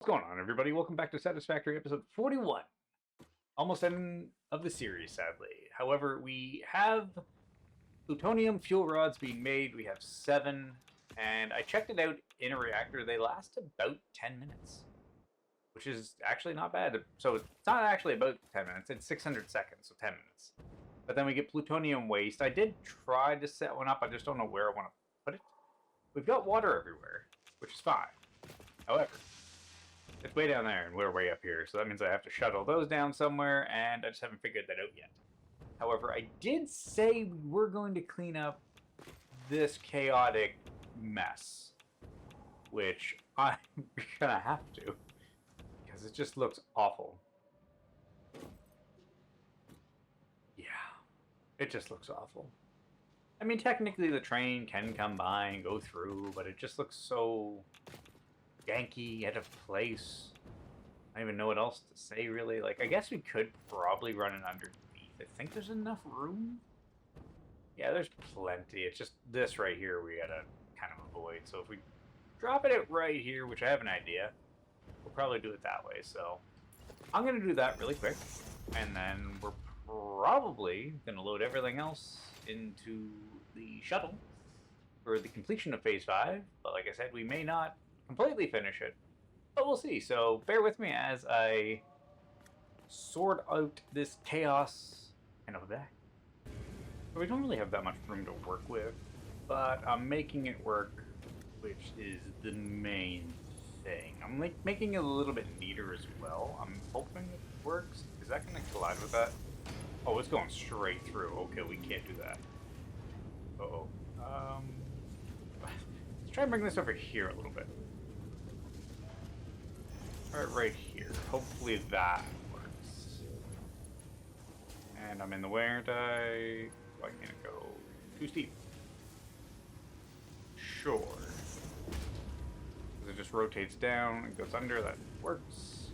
What's going on, everybody? Welcome back to Satisfactory episode 41. Almost end of the series, sadly. However, we have plutonium fuel rods being made. We have 7, and I checked it out in a reactor. They last about 10 minutes, which is actually not bad. So it's not actually about 10 minutes. It's 600 seconds, so 10 minutes. But then we get plutonium waste. I did try to set one up. I just don't know where I want to put it. We've got water everywhere, which is fine. However, it's way down there, and we're way up here, so that means I have to shuttle those down somewhere, and I just haven't figured that out yet. However, I did say we were going to clean up this chaotic mess, which I'm gonna have to, because it just looks awful. Yeah, it just looks awful. I mean, technically the train can come by and go through, but it just looks so janky, out of place. I don't even know what else to say, really. Like, I guess we could probably run it underneath. I think there's enough room. Yeah, there's plenty. It's just this right here we gotta kind of avoid. So if we drop it out right here, which I have an idea, we'll probably do it that way. So I'm gonna do that really quick, and then we're probably gonna load everything else into the shuttle for the completion of phase 5. But like I said, we may not completely finish it, but we'll see. So bear with me as I sort out this chaos and of that. We don't really have that much room to work with, but I'm making it work, which is the main thing. I'm like making it a little bit neater as well. I'm hoping it works. Is that going to collide with that? Oh, it's going straight through. Okay, we can't do that. Uh-oh. Let's try and bring this over here a little bit. Right here. Hopefully that works. And I'm in the way, aren't I? Why can't it go too steep? Sure. It just rotates down, it goes under, that works.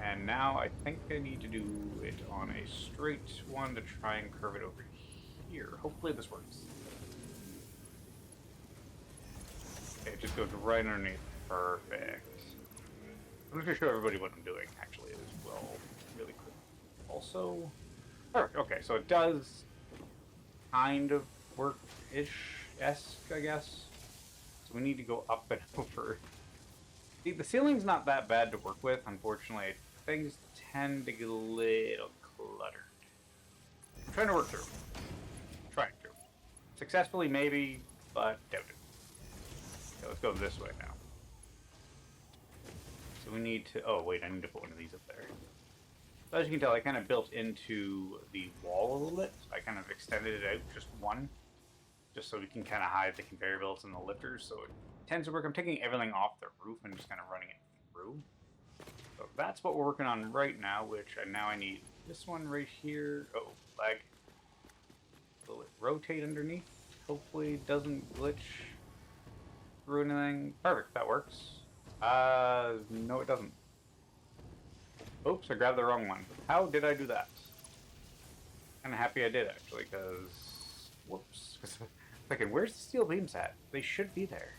And now I think I need to do it on a straight one to try and curve it over here. Hopefully this works. Okay, it just goes right underneath. Perfect. I'm going to show everybody what I'm doing, actually, as well, really quick. Also, perfect. Okay, so it does kind of work-ish-esque, I guess. So we need to go up and over. See, the ceiling's not that bad to work with, unfortunately. Things tend to get a little cluttered. I'm trying to work through. Trying to. Successfully, maybe, but doubt it. Okay, let's go this way now. So we need to, oh wait, I need to put one of these up there. So as you can tell, I kind of built into the wall a little bit. So I kind of extended it out just one, just so we can kind of hide the conveyor belts and the lifters. So it tends to work. I'm taking everything off the roof and just kind of running it through. So that's what we're working on right now, which now I need this one right here. Oh, lag. Will it rotate underneath? Hopefully it doesn't glitch through anything. Perfect, that works. No it doesn't. Oops, I grabbed the wrong one. How did I do that? Kinda happy I did, actually, because... Whoops. Thinking, where's the steel beams at? They should be there.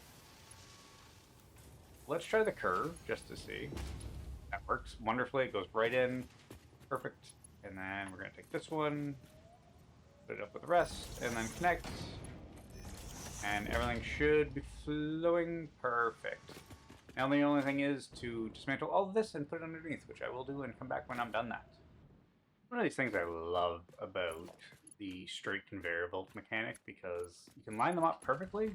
Let's try the curve, just to see. That works wonderfully. It goes right in. Perfect. And then we're going to take this one, put it up with the rest, and then connect. And everything should be flowing perfect. Now the only thing is to dismantle all of this and put it underneath, which I will do and come back when I'm done that. One of these things I love about the straight conveyor belt mechanic, because you can line them up perfectly,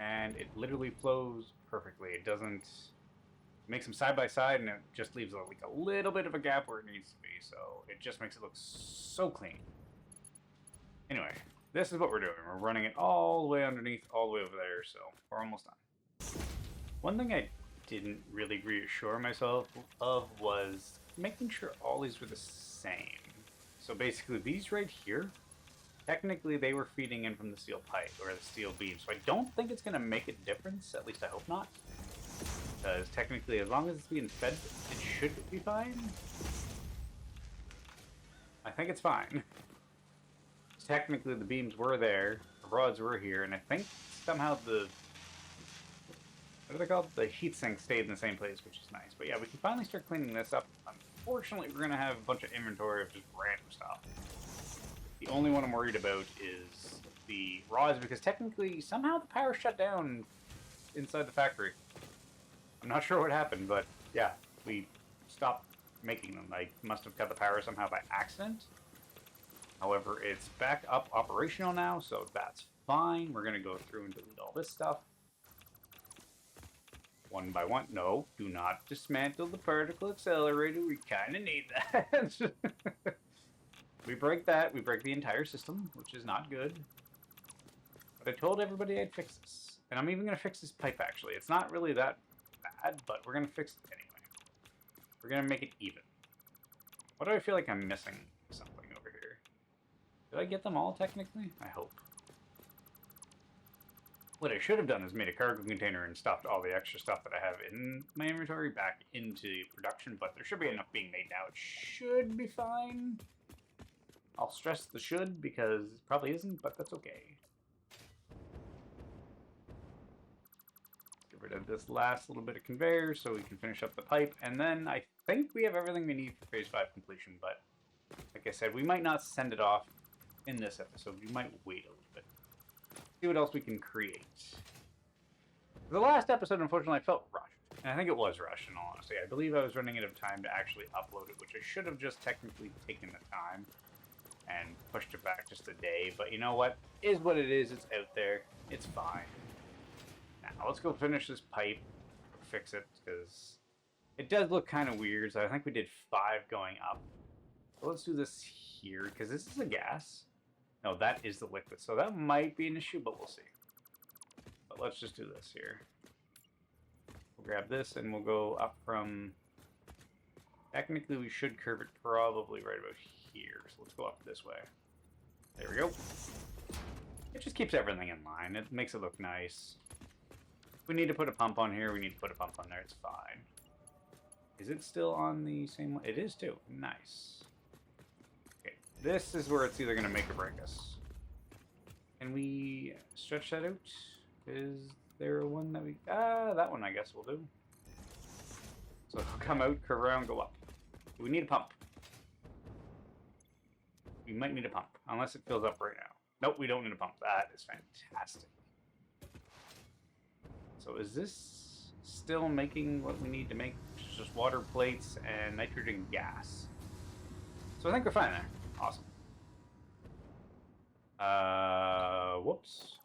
and it literally flows perfectly. It doesn't... It makes them side by side, and it just leaves like a little bit of a gap where it needs to be, so it just makes it look so clean. Anyway, this is what we're doing. We're running it all the way underneath, all the way over there, so we're almost done. One thing I didn't really reassure myself of was making sure all these were the same. So basically these right here, technically they were feeding in from the steel pipe, or the steel beam. So I don't think it's going to make a difference, at least I hope not. Because technically as long as it's being fed, it should be fine. I think it's fine. Technically the beams were there, the rods were here, and I think somehow the what are they called? The heatsink stayed in the same place, which is nice. But yeah, we can finally start cleaning this up. Unfortunately, we're going to have a bunch of inventory of just random stuff. The only one I'm worried about is the rods, because technically, somehow the power shut down inside the factory. I'm not sure what happened, but yeah, we stopped making them. I must have cut the power somehow by accident. However, it's back up operational now, so that's fine. We're going to go through and delete all this stuff. One by one. No, do not dismantle the particle accelerator. We kind of need that. We break that. We break the entire system, which is not good. But I told everybody I'd fix this. And I'm even going to fix this pipe, actually. It's not really that bad, but we're going to fix it anyway. We're going to make it even. What do I feel like I'm missing something over here? Did I get them all, technically? I hope. What I should have done is made a cargo container and stuffed all the extra stuff that I have in my inventory back into production, but there should be enough being made now. It should be fine. I'll stress the should because it probably isn't, but that's okay. Get rid of this last little bit of conveyor so we can finish up the pipe, and then I think we have everything we need for Phase 5 completion, but like I said, we might not send it off in this episode. We might wait a little bit. See what else we can create. The last episode, unfortunately, I felt rushed. And I think it was rushed, in all honesty. I believe I was running out of time to actually upload it, which I should have just technically taken the time and pushed it back just a day. But you know what? It is what it is. It's out there. It's fine. Now, let's go finish this pipe. Fix it, because it does look kind of weird. So I think we did 5 going up. So let's do this here, because this is a gas. No, that is the liquid, so that might be an issue, but we'll see. But let's just do this here. We'll grab this, and we'll go up from... Technically, we should curve it probably right about here, so let's go up this way. There we go. It just keeps everything in line. It makes it look nice. If we need to put a pump on here, we need to put a pump on there. It's fine. Is it still on the same one? It is, too. Nice. This is where it's either going to make or break us. Can we stretch that out? Is there one that we... that one I guess will do. So it'll come out, curve around, go up. Do we need a pump? We might need a pump, unless it fills up right now. Nope, we don't need a pump. That is fantastic. So is this still making what we need to make? Just water plates and nitrogen gas. So I think we're fine there. Awesome. Whoops.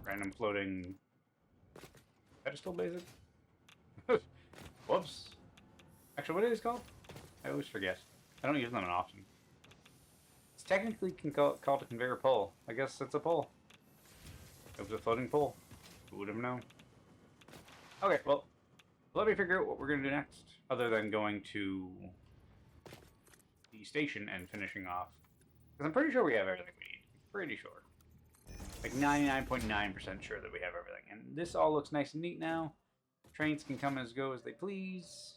Random floating pedestal basic? Whoops. Actually, what are these called? I always forget. I don't use them often. It's technically called a conveyor pole. I guess it's a pole. It was a floating pole. Who would have known? Okay, well, let me figure out what we're going to do next, other than going to the station and finishing off. Because I'm pretty sure we have everything we need. Pretty sure. Like 99.9% sure that we have everything. And this all looks nice and neat now. Trains can come and go as they please.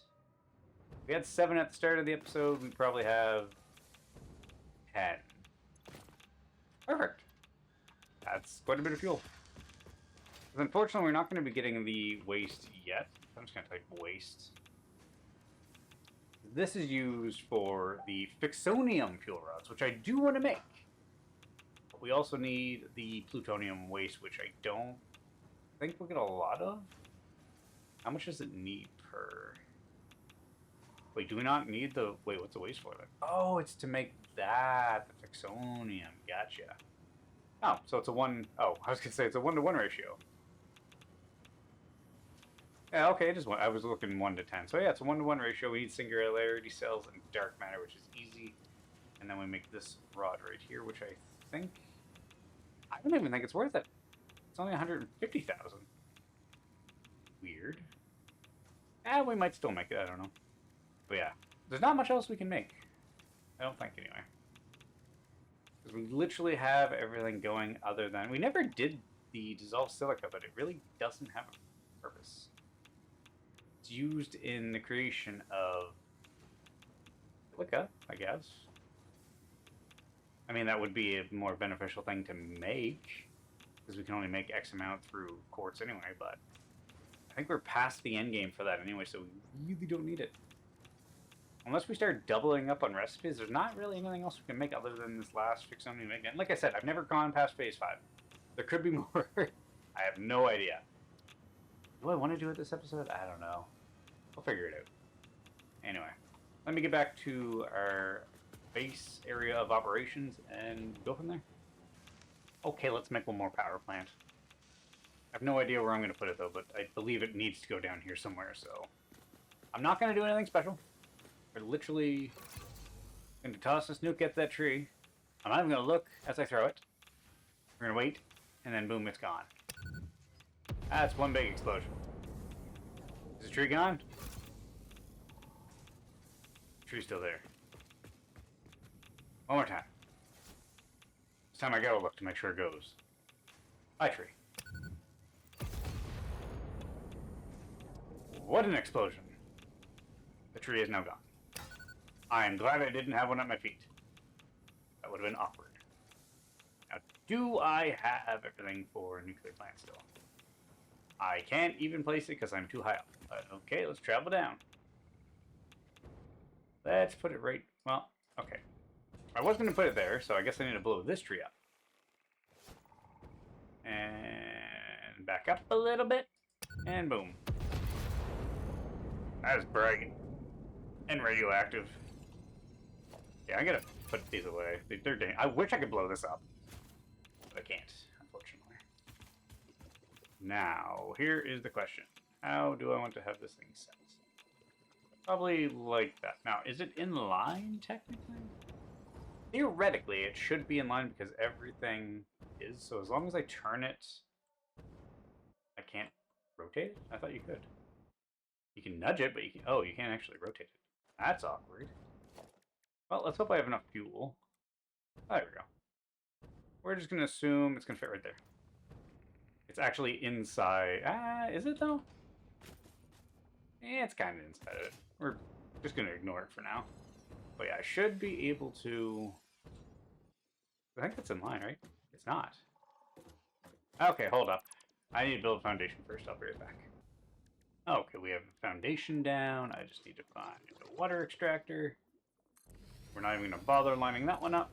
We had 7 at the start of the episode. We probably have 10. Perfect. That's quite a bit of fuel. Because unfortunately, we're not going to be getting the waste yet. I'm just going to type waste. This is used for the fixonium fuel rods, which I do want to make. But we also need the plutonium waste, which I don't think we'll get a lot of. How much does it need per... Wait, do we not need the... Wait, what's the waste for then? Oh, it's to make that, the fixonium. Gotcha. Oh, so it's a 1... Oh, I was going to say it's a 1-to-1 ratio. Yeah, okay, I was looking 1 to 10. So yeah, it's a 1-to-1 ratio. We need singularity cells and dark matter, which is easy. And then we make this rod right here, which I think... I don't even think it's worth it. It's only 150,000. Weird. We might still make it, I don't know. But yeah, there's not much else we can make. I don't think, anyway. Because we literally have everything going other than... We never did the dissolved silica, but it really doesn't have a purpose. It's used in the creation of silica, I guess. I mean, that would be a more beneficial thing to make, because we can only make X amount through quartz anyway, but think we're past the end game for that anyway, so we really don't need it. Unless we start doubling up on recipes, there's not really anything else we can make other than this last fixonium again. Like I said, I've never gone past phase 5. There could be more. I have no idea. Do I want to do it this episode? I don't know. We'll figure it out. Anyway, let me get back to our base area of operations and go from there. Okay, let's make one more power plant. I have no idea where I'm going to put it, though, but I believe it needs to go down here somewhere, so... I'm not going to do anything special. We're literally going to toss this nuke at that tree. I'm not even going to look as I throw it. We're going to wait, and then boom, it's gone. That's one big explosion. Is the tree gone? The tree's still there. One more time. This time I gotta look to make sure it goes. Bye, tree. What an explosion. The tree is now gone. I am glad I didn't have one at my feet. That would have been awkward. Now, do I have everything for a nuclear plant still? I can't even place it because I'm too high up. But okay, let's travel down. Let's put it right... Well, okay. I was going to put it there, so I guess I need to blow this tree up. And back up a little bit. And boom. That is bright. And radioactive. Yeah, I gotta put these away. They're dangerous. I wish I could blow this up. But I can't, unfortunately. Now, here is the question. How do I want to have this thing set? Probably like that. Now, is it in line, technically? Theoretically, it should be in line because everything is. So as long as I turn it... I can't rotate it? I thought you could. You can nudge it, but you can... Oh, you can't actually rotate it. That's awkward. Well, let's hope I have enough fuel. There we go. We're just going to assume it's going to fit right there. It's actually inside. Is it though? Yeah, it's kind of inside of it. We're just going to ignore it for now. But yeah, I should be able to... I think that's in line, right? It's not. Okay, hold up. I need to build a foundation first. I'll be right back. Okay, we have a foundation down. I just need to find a water extractor. We're not even going to bother lining that one up.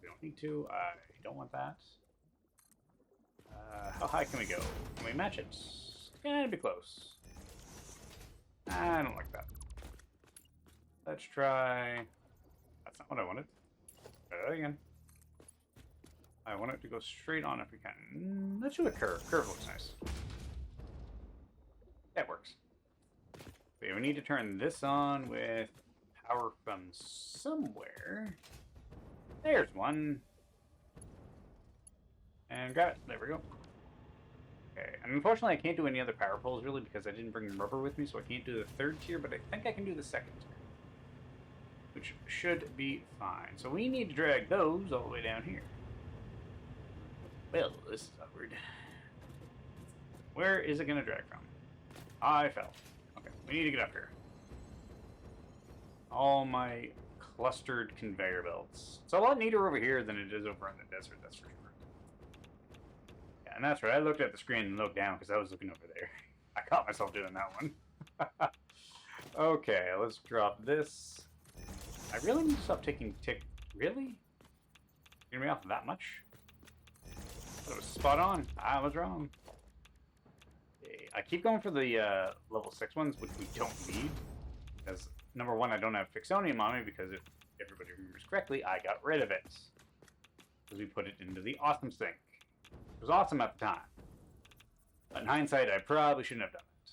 We don't need to. I don't want that. How high can we go? Can we match it? It's gonna be close. I don't like that. Let's try... That's not what I wanted. Try that again. I want it to go straight on if we can. Let's do a curve. Curve looks nice. That works. Okay, we need to turn this on with power from somewhere. There's one. And grab it. There we go. Okay, and unfortunately I can't do any other power poles really because I didn't bring rubber with me, so I can't do the third tier, but I think I can do the second tier. Which should be fine. So we need to drag those all the way down here. Well, this is awkward. Where is it going to drag from? I fell. Okay, we need to get up here. All my clustered conveyor belts. It's a lot neater over here than it is over in the desert, that's for sure. Yeah, and that's right. I looked at the screen and looked down because I was looking over there. I caught myself doing that one. Okay, let's drop this. I really need to stop taking tick. Really? Getting me off that much? That was spot on. I was wrong. Okay, I keep going for the level 6 ones, which we don't need. Because, number one, I don't have Fixonium on me, because if everybody remembers correctly, I got rid of it. Because we put it into the awesome sink. It was awesome at the time. But in hindsight, I probably shouldn't have done it.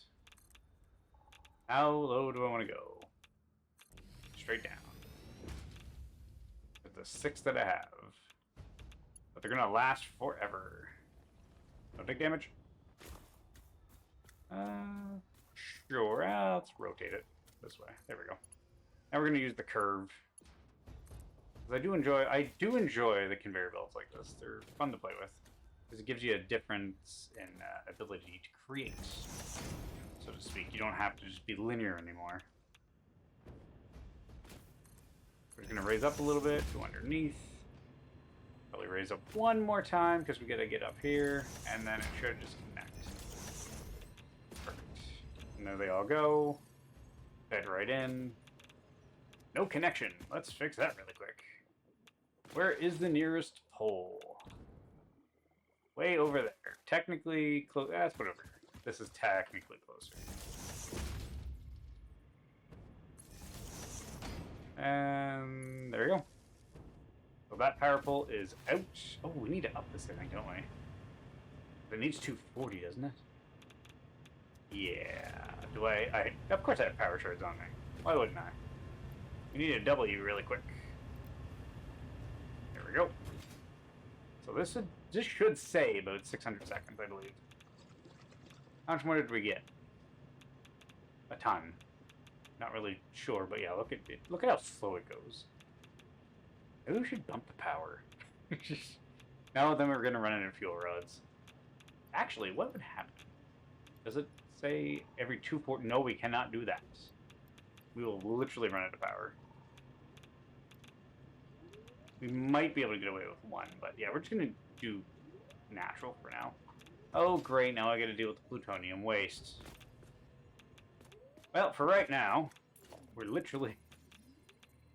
How low do I want to go? Straight down. With the 6 that I have. But they're going to last forever. Don't take damage. Sure. Let's rotate it this way. There we go. Now we're going to use the curve. I do enjoy the conveyor belts like this. They're fun to play with. Because it gives you a difference in ability to create, so to speak. You don't have to just be linear anymore. We're just going to raise up a little bit, go underneath. Probably raise up one more time because we got to get up here, and then it should just connect. Perfect. And there they all go. Fed right in. No connection. Let's fix that really quick. Where is the nearest pole? Way over there. Technically close. Let's put it over here. This is technically closer. And there we go. So that power pole is out. Oh, we need to up this thing, don't we? It needs 240, doesn't it? Yeah. Do I of course I have power shards on me. Why wouldn't I? We need a W really quick. There we go. So this should say about 600 seconds, I believe. How much more did we get? A ton. Not really sure, but yeah, look at how slow it goes. Maybe we should bump the power. No, then we're gonna run into fuel rods. Actually, what would happen? Does it say every 240? No, we cannot do that. We will literally run out of power. We might be able to get away with one, but yeah, we're just gonna do natural for now. Oh great, now I gotta deal with the plutonium waste. Well, for right now, we're literally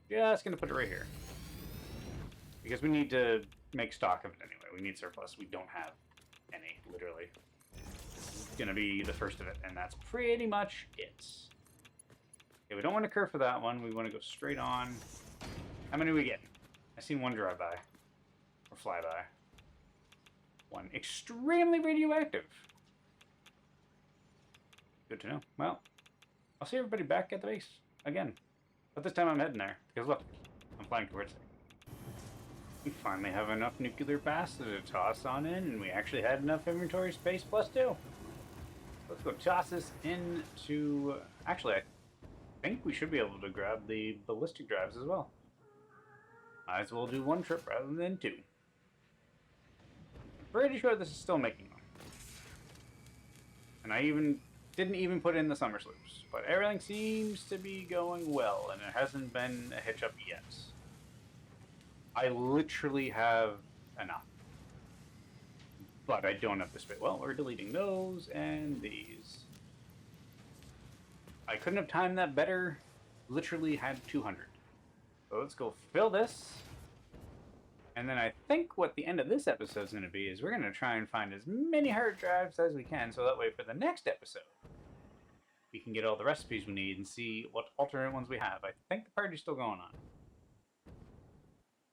just gonna put it right here. Because we need to make stock of it anyway. We need surplus. We don't have any, literally. This is gonna be the first of it, and that's pretty much it. Okay, we don't want to curve for that one. We want to go straight on. How many are we getting? I seen one drive-by. Or fly-by. One extremely radioactive. Good to know. Well, I'll see everybody back at the base again. But this time I'm heading there. Because look, I'm flying towards it. We finally have enough nuclear pasta to toss on in, and we actually had enough inventory space plus 2. Let's go toss this into... Actually, I think we should be able to grab the ballistic drives as well. Might as well do one trip rather than 2. Pretty sure this is still making them. And I didn't even put in the summer sloops. But everything seems to be going well, and it hasn't been a hitch up yet. I literally have enough. But I don't have the space. Well, we're deleting those and these. I couldn't have timed that better. Literally had 200. So let's go fill this. And then I think what the end of this episode is going to be is we're going to try and find as many hard drives as we can, so that way for the next episode we can get all the recipes we need and see what alternate ones we have. I think the party's still going on.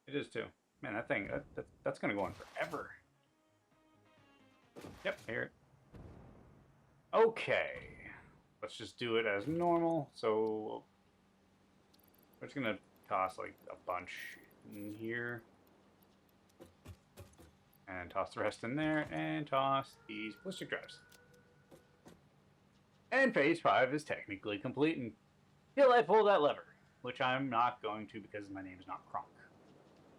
It is too. Man, that thing, that's going to go on forever. Yep, I hear it. Okay. Let's just do it as normal. So we're just going to toss like a bunch in here. And toss the rest in there. And toss these ballistic drives. And phase 5 is technically complete until I pull that lever. Which I'm not going to because my name is not Kronk.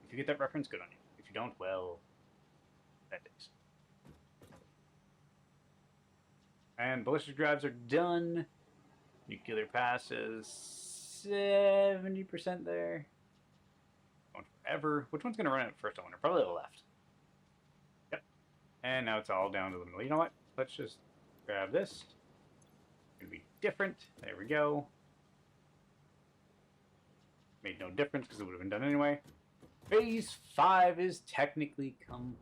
If you get that reference, good on you. If you don't, well, that is. And ballistic drives are done. Nuclear pass is 70% there. Going forever. Which one's going to run out first? I wonder. Probably the left. Yep. And now it's all down to the middle. You know what? Let's just grab this. It's going to be different. There we go. Made no difference because it would have been done anyway. Phase 5 is technically complete.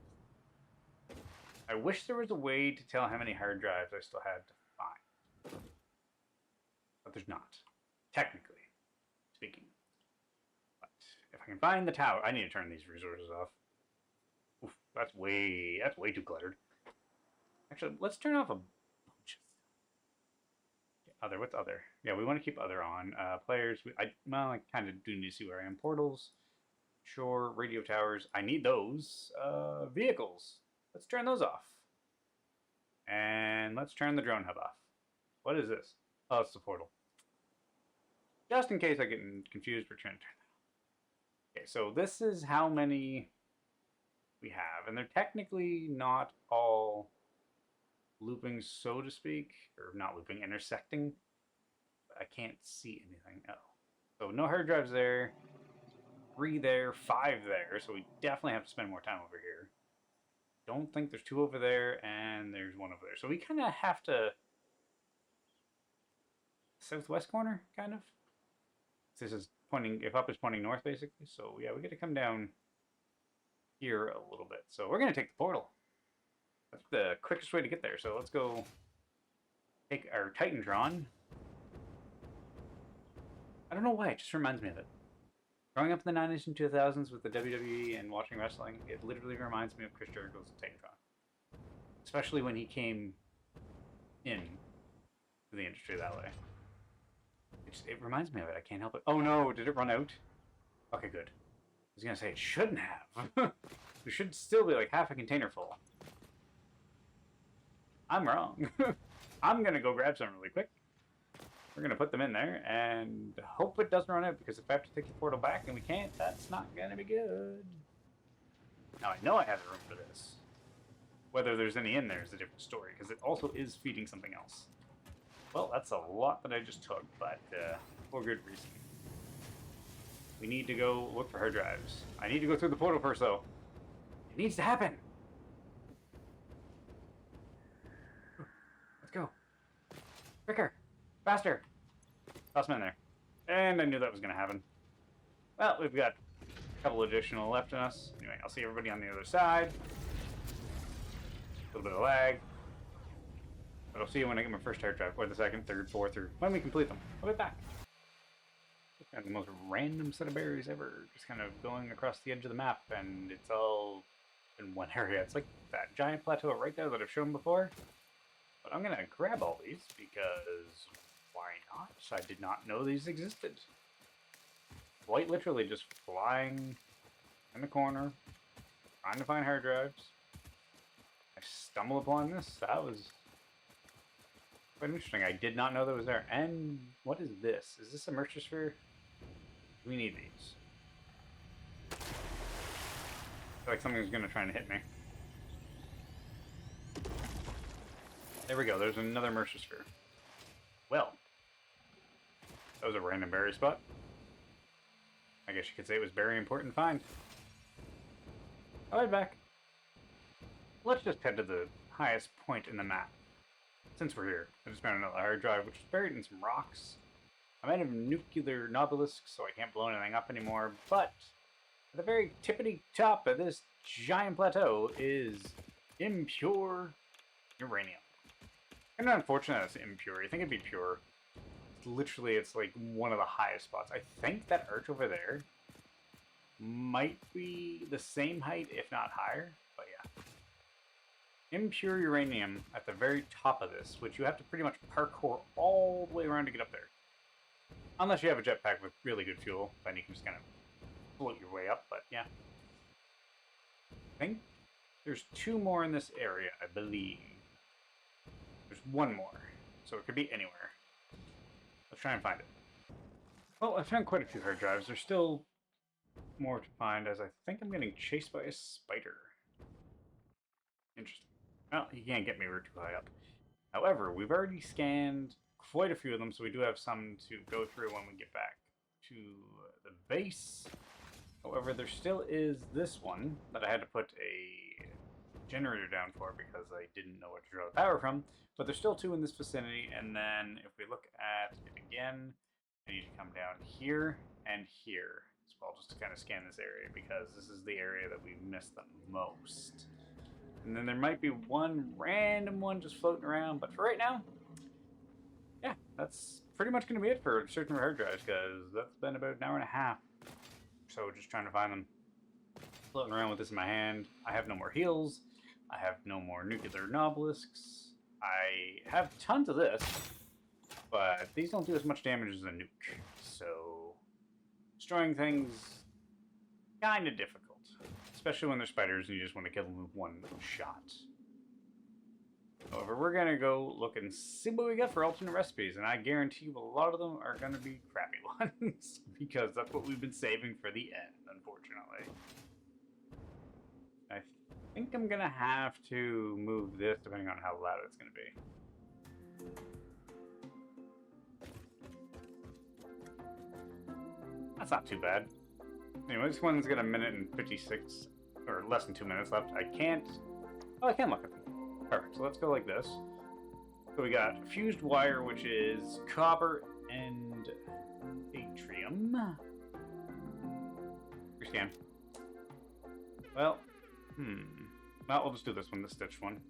I wish there was a way to tell how many hard drives I still had to find. But there's not. Technically speaking. But if I can find the tower... I need to turn these resources off. Oof, that's way too cluttered. Actually, let's turn off a bunch of... Other, what's other? Yeah, we want to keep other on. Players, I kind of do need to see where I am. Portals. Sure, radio towers. I need those. Vehicles. Let's turn those off. And let's turn the drone hub off. What is this? Oh, it's the portal. Just in case I get confused, we're trying to turn that off. Okay, so this is how many we have. And they're technically not all looping, so to speak. Or not looping, intersecting. But I can't see anything. Oh. So no hard drives there. 3 there, 5 there, so we definitely have to spend more time over here. Don't think there's 2 over there, and there's 1 over there. So we kind of have to southwest corner, kind of. This is pointing, if up is pointing north, basically. So yeah, we get to come down here a little bit. So we're gonna take the portal. That's the quickest way to get there. So let's go take our Titantron. I don't know why, it just reminds me of it. Growing up in the 90s and 2000s with the WWE and watching wrestling, it literally reminds me of Chris Jericho's Titantron. Especially when he came in to the industry that way. It reminds me of it. I can't help it. Oh no, did it run out? Okay, good. I was gonna say it shouldn't have. There should still be like half a container full. I'm wrong. I'm gonna go grab some really quick. We're gonna put them in there and hope it doesn't run out, because if I have to take the portal back and we can't, that's not gonna be good. Now I know I have the room for this. Whether there's any in there is a different story, because it also is feeding something else. Well, that's a lot that I just took, but for good reason. We need to go look for hard drives. I need to go through the portal first, though. It needs to happen. Let's go. Quicker. Faster. Toss them in there. And I knew that was going to happen. Well, we've got a couple additional left in us. Anyway, I'll see everybody on the other side. A little bit of lag. But I'll see you when I get my first hard drive, or the second, third, fourth, or when we complete them. I'll be back. Kind of the most random set of berries ever. Just kind of going across the edge of the map, and it's all in one area. It's like that giant plateau right there that I've shown before. But I'm going to grab all these, because why not? I did not know these existed. Quite literally just flying in the corner, trying to find hard drives. I stumbled upon this. That was quite interesting. I did not know that was there. And what is this? Is this a merchant sphere? We need these. I feel like something's going to try and hit me. There we go. There's another merchant sphere. Well, that was a random berry spot. I guess you could say it was very important to find. I'll head back. Let's just head to the highest point in the map. Since we're here, I just found another hard drive, which is buried in some rocks. I'm out of nuclear nobelisks, so I can't blow anything up anymore, but at the very tippity top of this giant plateau is impure uranium. And unfortunately it's impure. You think it'd be pure. Literally, it's like one of the highest spots. I think that arch over there might be the same height, if not higher, but yeah. Impure uranium at the very top of this, which you have to pretty much parkour all the way around to get up there. Unless you have a jetpack with really good fuel, then you can just kind of float your way up, but yeah. I think there's two more in this area, I believe. There's one more, so it could be anywhere. Let's try and find it. Well, I found quite a few hard drives. There's still more to find, as I think I'm getting chased by a spider. Interesting. Well, he can't get me, we're too high up. However, we've already scanned quite a few of them, so we do have some to go through when we get back to the base. However, there still is this one that I had to put a generator down for because I didn't know where to draw the power from. But there's still two in this vicinity, and then if we look at it again, I need to come down here and here. So I'll just kind of scan this area because this is the area that we've missed the most. And then there might be one random one just floating around, but for right now, yeah, that's pretty much going to be it for searching for hard drives, because that's been about an hour and a half. So just trying to find them. Floating around with this in my hand. I have no more heals. I have no more nuclear nobelisks. I have tons of this, but these don't do as much damage as a nuke. So destroying things, kind of difficult. Especially when they're spiders and you just want to kill them with one shot. However, we're going to go look and see what we got for alternate recipes, and I guarantee you a lot of them are going to be crappy ones, because that's what we've been saving for the end, unfortunately. I think I'm going to have to move this depending on how loud it's going to be. That's not too bad. Anyway, this one's got a minute and 56, or less than 2 minutes left. I can't... Oh, I can look at them. Perfect. So let's go like this. So we got fused wire, which is copper and atrium. Rescan. Well, well, we'll just do this one, the stitched one.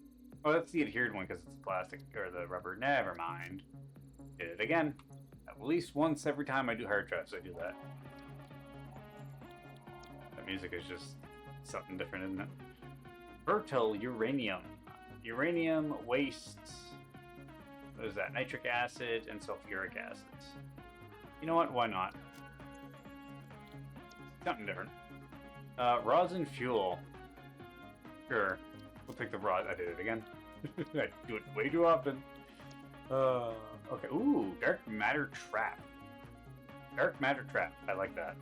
Oh, that's the adhered one because it's plastic, or the rubber. Never mind. Did it again. At least once every time I do hard drives, I do that. That music is just something different, isn't it? Fertile uranium. Uranium waste. What is that? Nitric acid and sulfuric acid. You know what? Why not? Something different. Rosin fuel. Sure. We'll take the rod. I did it again. I do it way too often. Okay. Ooh, dark matter trap. Dark matter trap. I like that.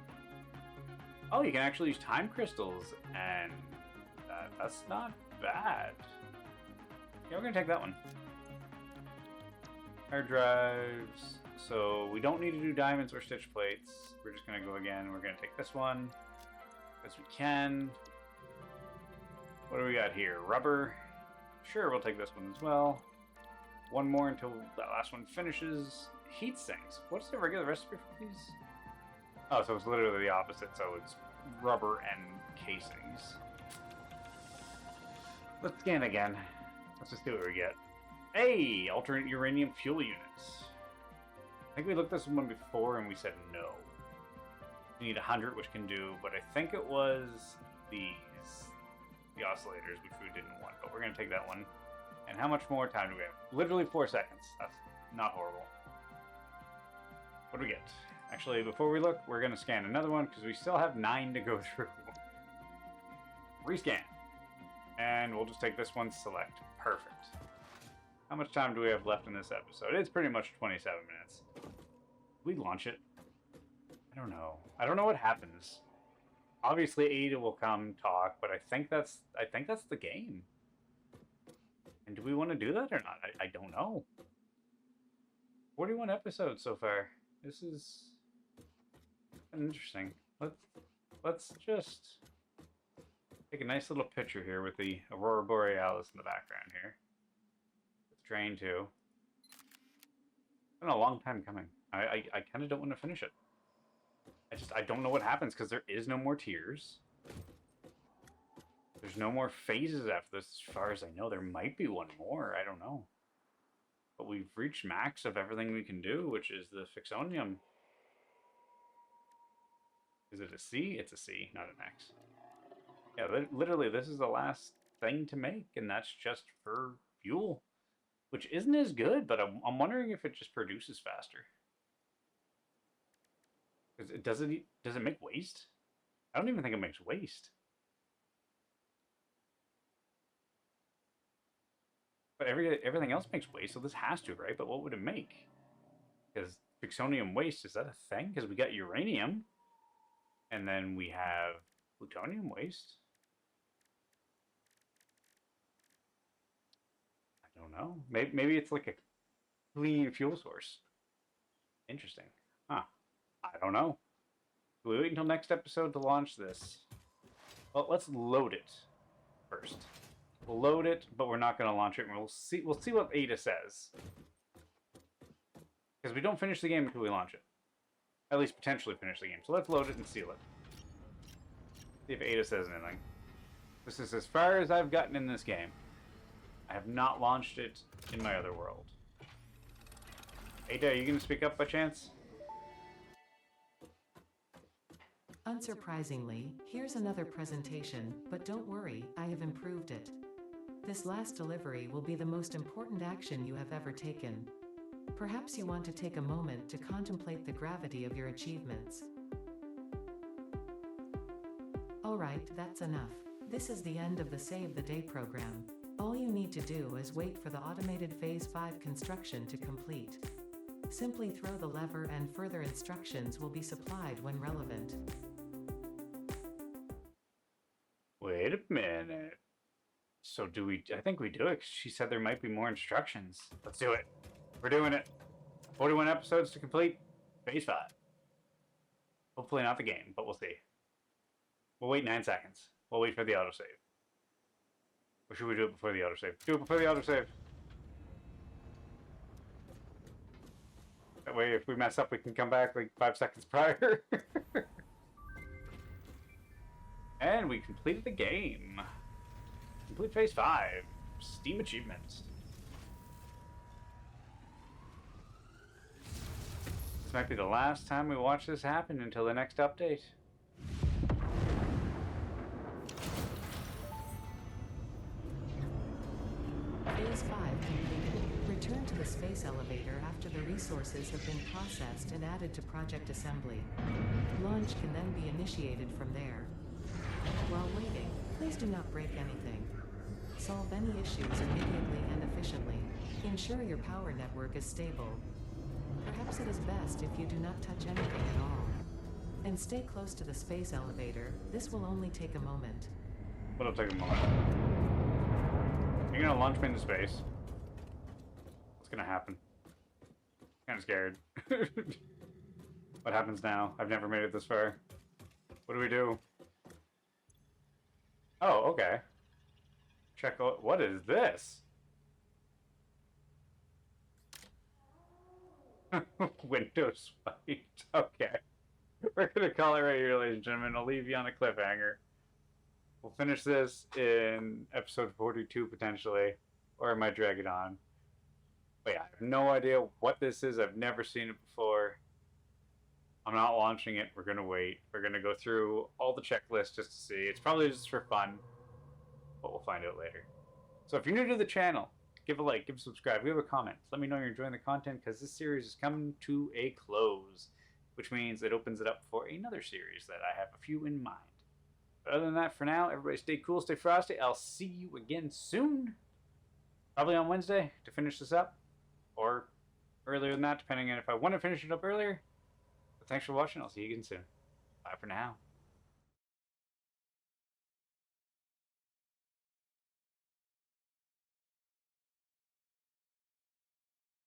Oh, you can actually use time crystals, and that's not bad. Yeah, we're gonna take that one. Hard drives. So we don't need to do diamonds or stitch plates. We're just gonna go again. We're gonna take this one as we can. What do we got here? Rubber. Sure, we'll take this one as well. One more until that last one finishes. Heat sinks. What's the regular recipe for these? Oh, so it's literally the opposite. So it's rubber and casings. Let's scan again. Let's just see what we get. Hey, alternate uranium fuel units. I think we looked at this one before and we said no. We need 100, which can do, but I think it was these. The oscillators, which we didn't want, but we're going to take that one. And how much more time do we have? Literally 4 seconds. That's not horrible. What do we get? Actually, before we look, we're going to scan another one because we still have 9 to go through. Rescan. And we'll just take this one, select. Perfect. How much time do we have left in this episode? It's pretty much 27 minutes. We launch it? I don't know. I don't know what happens. Obviously, Ada will come talk, but I think that's the game. And do we want to do that or not? I don't know. 41 episodes so far. This is interesting. Let's just take a nice little picture here with the Aurora Borealis in the background here. It's drain too. It's been a long time coming. I kind of don't want to finish it. I don't know what happens because there is no more tiers. There's no more phases after this, as far as I know. There might be one more. I don't know. But we've reached max of everything we can do, which is the Fixonium. Is it a C? It's a C, not an X. Yeah, literally, this is the last thing to make, and that's just for fuel. Which isn't as good, but I'm wondering if it just produces faster. Does it make waste? I don't even think it makes waste. But everything else makes waste, so this has to, right? But what would it make? Because Fixonium waste, is that a thing? Because we got uranium, and then we have plutonium waste. I don't know. Maybe it's like a clean fuel source. Interesting. Huh. I don't know. Do we wait until next episode to launch this? Well, let's load it first. We'll load it, but we're not going to launch it. And we'll see what Ada says. Because we don't finish the game until we launch it. At least potentially finish the game. So let's load it and seal it. See if Ada says anything. This is as far as I've gotten in this game. I have not launched it in my other world. Ada, are you going to speak up by chance? Unsurprisingly, here's another presentation, but don't worry, I have improved it. This last delivery will be the most important action you have ever taken. Perhaps you want to take a moment to contemplate the gravity of your achievements. Alright, that's enough. This is the end of the Save the Day program. All you need to do is wait for the automated Phase 5 construction to complete. Simply throw the lever and further instructions will be supplied when relevant. Wait a minute. So do we... I think we do it, 'cause she said there might be more instructions. Let's do it. We're doing it. 41 episodes to complete. Phase 5. Hopefully not the game, but we'll see. We'll wait 9 seconds. We'll wait for the autosave. Or should we do it before the autosave? Do it before the autosave. That way, if we mess up, we can come back like 5 seconds prior. And we completed the game. Complete Phase 5. Steam achievements. This might be the last time we watch this happen until the next update. Phase 5 completed. Return to the space elevator after the resources have been processed and added to Project Assembly. Launch can then be initiated from there. While waiting, please do not break anything. Solve any issues immediately and efficiently. Ensure your power network is stable. Perhaps it is best if you do not touch anything at all. And stay close to the space elevator. This will only take a moment. It'll take a moment. You're gonna launch me into space. What's gonna happen? I'm kinda scared. What happens now? I've never made it this far. What do we do? Oh, okay. Check out. What is this? Windows fight. Okay. We're gonna call it right here, ladies and gentlemen. I'll leave you on a cliffhanger. We'll finish this in episode 42 potentially, or I might drag it on. But yeah, I have no idea what this is. I've never seen it before. I'm not launching it. We're gonna wait. We're gonna go through all the checklists just to see. It's probably just for fun, but we'll find out later. So if you're new to the channel, give a like, give a subscribe, leave a comment. Let me know you're enjoying the content because this series is coming to a close, which means it opens it up for another series that I have a few in mind. But other than that, for now, everybody stay cool, stay frosty. I'll see you again soon. Probably on Wednesday to finish this up. Or earlier than that, depending on if I want to finish it up earlier. But thanks for watching. I'll see you again soon. Bye for now.